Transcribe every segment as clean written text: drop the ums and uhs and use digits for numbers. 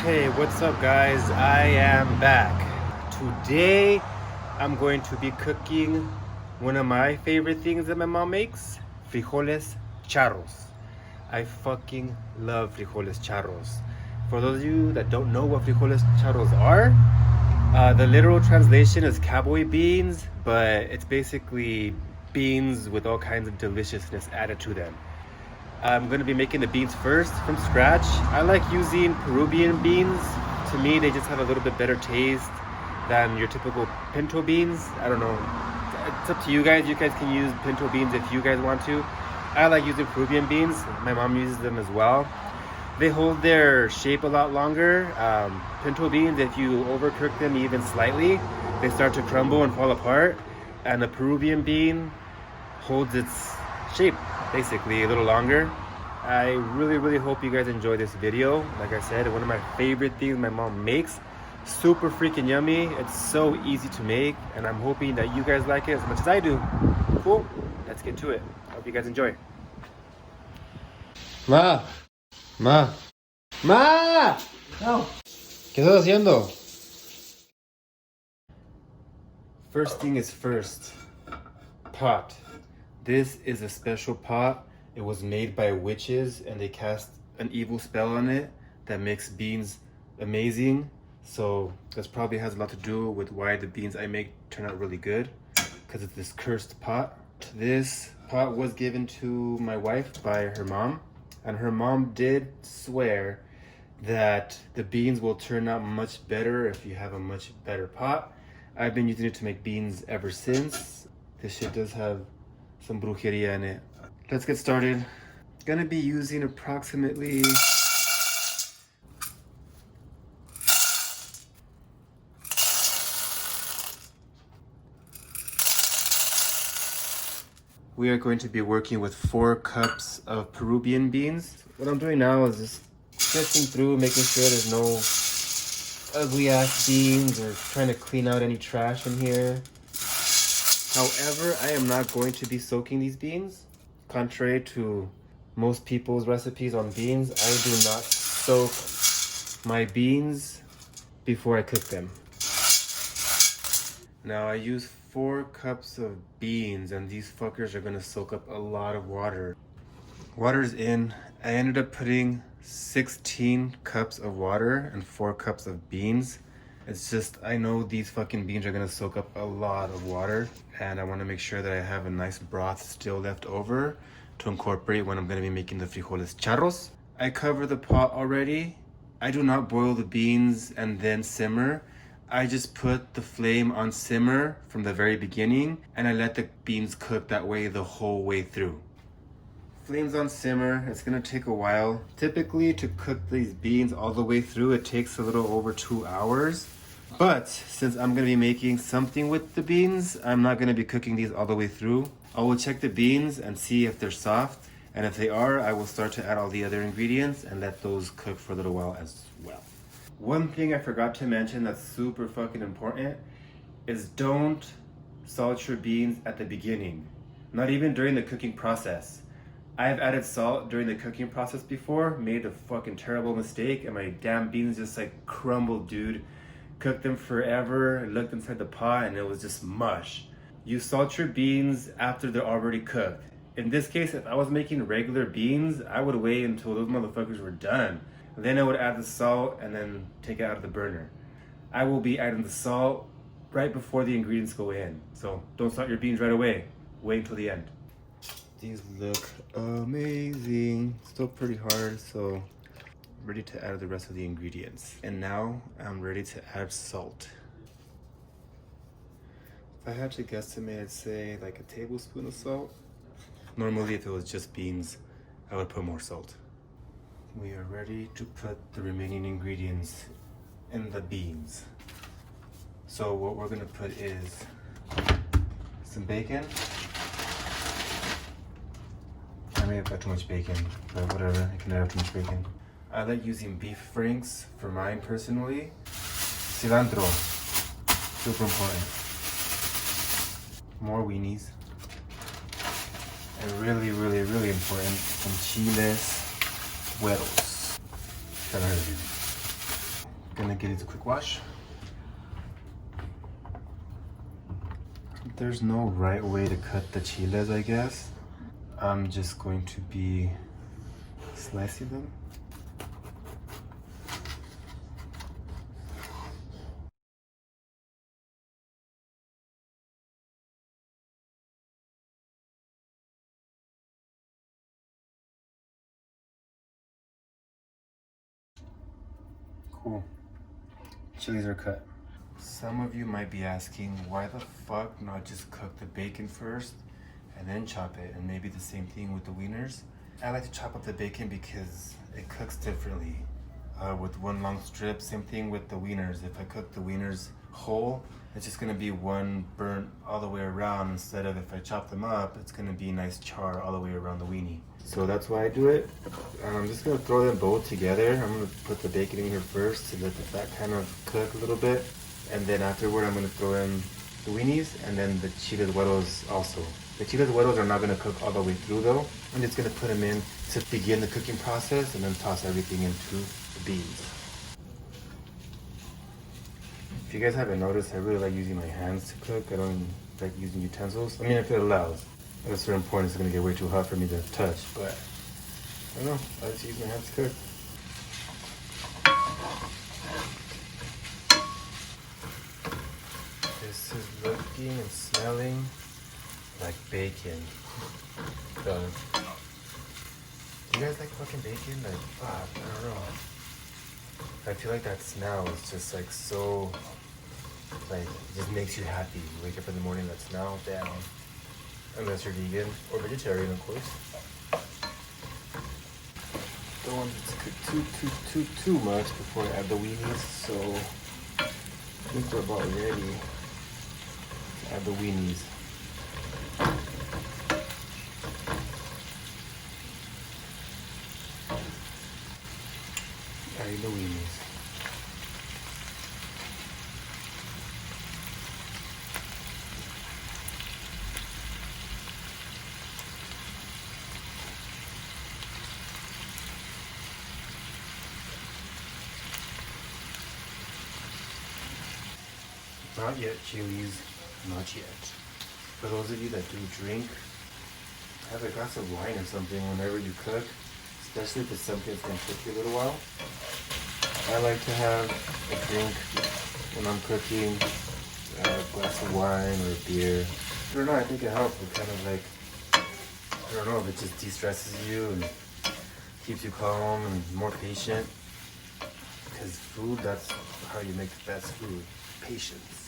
Hey, what's up guys? I am back. Today I'm going to be cooking one of my favorite things that my mom makes, frijoles charros. I fucking love frijoles charros. For those of you that don't know what frijoles charros are, the literal translation is cowboy beans, but it's basically beans with all kinds of deliciousness added to them. I'm going to be making the beans first from scratch. I like using Peruvian beans. To me, they just have a little bit better taste than your typical pinto beans. I don't know. It's up to you guys. You guys can use pinto beans if you guys want to. I like using Peruvian beans. My mom uses them as well. They hold their shape a lot longer. Pinto beans, if you overcook them even slightly, they start to crumble and fall apart. And the Peruvian bean holds its shape basically a little longer. I really hope you guys enjoy this video. Like I said, one of my favorite things my mom makes. Super freaking yummy. It's so easy to make, and I'm hoping that you guys like it as much as I do. Cool, let's get to it. Hope you guys enjoy. Ma, ma, ma. No. ¿Qué estás haciendo? First thing is first. Pot. This is a special pot. It was made by witches and they cast an evil spell on it that makes beans amazing. So this probably has a lot to do with why the beans I make turn out really good, because it's this cursed pot. This pot was given to my wife by her mom, and her mom did swear that the beans will turn out much better if you have a much better pot. I've been using it to make beans ever since. This shit does have some brujeria in it. Let's get started. Gonna be using approximately we are going to be working with 4 cups of Peruvian beans. What I'm doing now is just sifting through, making sure there's no ugly ass beans or trying to clean out any trash in here. However, I am not going to be soaking these beans. Contrary to most people's recipes on beans, I do not soak my beans before I cook them. Now I use 4 cups of beans and these fuckers are gonna soak up a lot of water. Water's in. I ended up putting 16 cups of water and 4 cups of beans. It's just, I know these fucking beans are gonna soak up a lot of water, and I wanna make sure that I have a nice broth still left over to incorporate when I'm gonna be making the frijoles charros. I cover the pot already. I do not boil the beans and then simmer. I just put the flame on simmer from the very beginning, and I let the beans cook that way the whole way through. Flames on simmer. It's gonna take a while. Typically, to cook these beans all the way through, it takes a little over 2 hours. But since I'm gonna be making something with the beans, I'm not gonna be cooking these all the way through. I will check the beans and see if they're soft. And if they are, I will start to add all the other ingredients and let those cook for a little while as well. One thing I forgot to mention that's super fucking important is don't salt your beans at the beginning. Not even during the cooking process. I've added salt during the cooking process before, made a fucking terrible mistake, and my damn beans just like crumbled, dude. Cooked them forever, looked inside the pot, and it was just mush. You salt your beans after they're already cooked. In this case, if I was making regular beans, I would wait until those motherfuckers were done. Then I would add the salt and then take it out of the burner. I will be adding the salt right before the ingredients go in. So don't salt your beans right away. Wait until the end. These look amazing. Still pretty hard, so ready to add the rest of the ingredients. And now I'm ready to add salt. If I had to guesstimate, I'd say like a tablespoon of salt. Normally, if it was just beans, I would put more salt. We are ready to put the remaining ingredients in the beans. So what we're gonna put is some bacon. I may have got too much bacon, but whatever, I can never have too much bacon. I like using beef franks for mine personally. Cilantro, super important. More weenies. And really important, some chiles güeros. Gonna get it a quick wash. There's no right way to cut the chiles, I guess. I'm just going to be slicing them. Cool. Chilies are cut. Some of you might be asking, why the fuck not just cook the bacon first and then chop it? And maybe the same thing with the wieners. I like to chop up the bacon because it cooks differently. With one long strip, same thing with the wieners. If I cook the wieners whole, it's just gonna be one burnt all the way around, instead of if I chop them up, it's gonna be nice char all the way around the weenie. So that's why I do it. I'm just gonna throw them both together. I'm gonna put the bacon in here first to let the fat kind of cook a little bit. And then afterward, I'm gonna throw in the weenies and then the chiles güeros also. The chiles güeros are not gonna cook all the way through though. I'm just gonna put them in to begin the cooking process and then toss everything into the beans. If you guys haven't noticed, I really like using my hands to cook. I don't like using utensils. I mean, if it allows. At a certain point, it's gonna get way too hot for me to touch, but I don't know. I just use my hands to cook. This is looking and smelling like bacon. Done. Do you guys like fucking bacon? Like, fuck, I don't know. I feel like that smell is just like so, like, it just makes you happy. You wake up in the morning, that smell, damn. Unless you're vegan or vegetarian, of course. Don't want it to cook too much before I add the weenies, so I think we're about ready to add the weenies. Adding the weenies. Not yet, chilies. Not yet. For those of you that do drink, have a glass of wine or something whenever you cook, especially if it's something that's going to cook you a little while. I like to have a drink when I'm cooking, a glass of wine or a beer. I don't know, I think it helps. It kind of like, I don't know, if it just de-stresses you and keeps you calm and more patient. Because food, that's how you make the best food. Patience.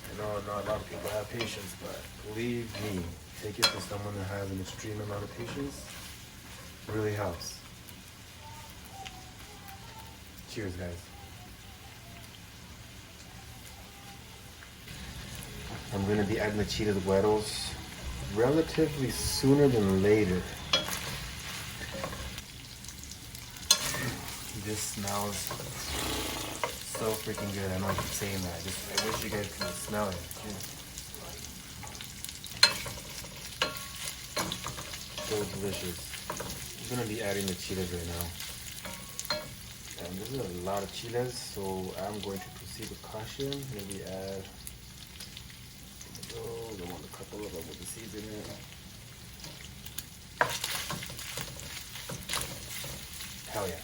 I know not a lot of people have patience, but believe me, take it from someone that has an extreme amount of patience. It really helps. Cheers, guys. I'm gonna be adding the chiles güeros relatively sooner than later. This smells so freaking good. I know I keep saying that. I wish you guys could smell it. So delicious. I'm gonna be adding the chiles right now. And this is a lot of chiles, so I'm going to proceed with caution. Maybe add, I want a couple of them with the seeds in it. Hell yeah.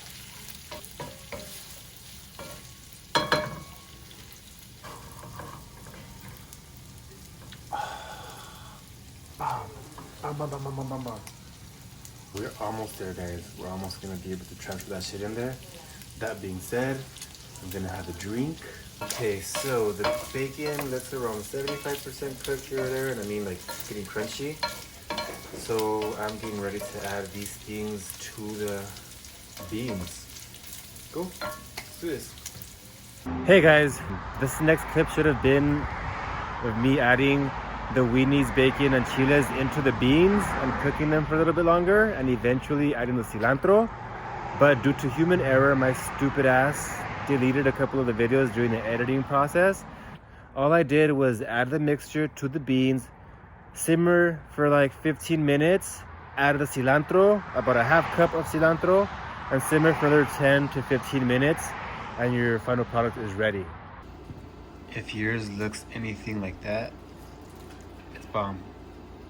We're almost there, guys. We're almost gonna be able to transfer that shit in there. That being said, I'm gonna have a drink. Okay, so the bacon looks around 75% cooked here or there, and I mean like it's getting crunchy. So I'm getting ready to add these things to the beans. Go, let's do this. Hey guys, this next clip should have been of me adding the weenies, bacon, and chiles into the beans and cooking them for a little bit longer, and eventually adding the cilantro. But due to human error, my stupid ass deleted a couple of the videos during the editing process. All I did was add the mixture to the beans, simmer for like 15 minutes, add the cilantro, about a half cup of cilantro, and simmer for another 10 to 15 minutes. and your final product is ready. If yours looks anything like that, it's bomb.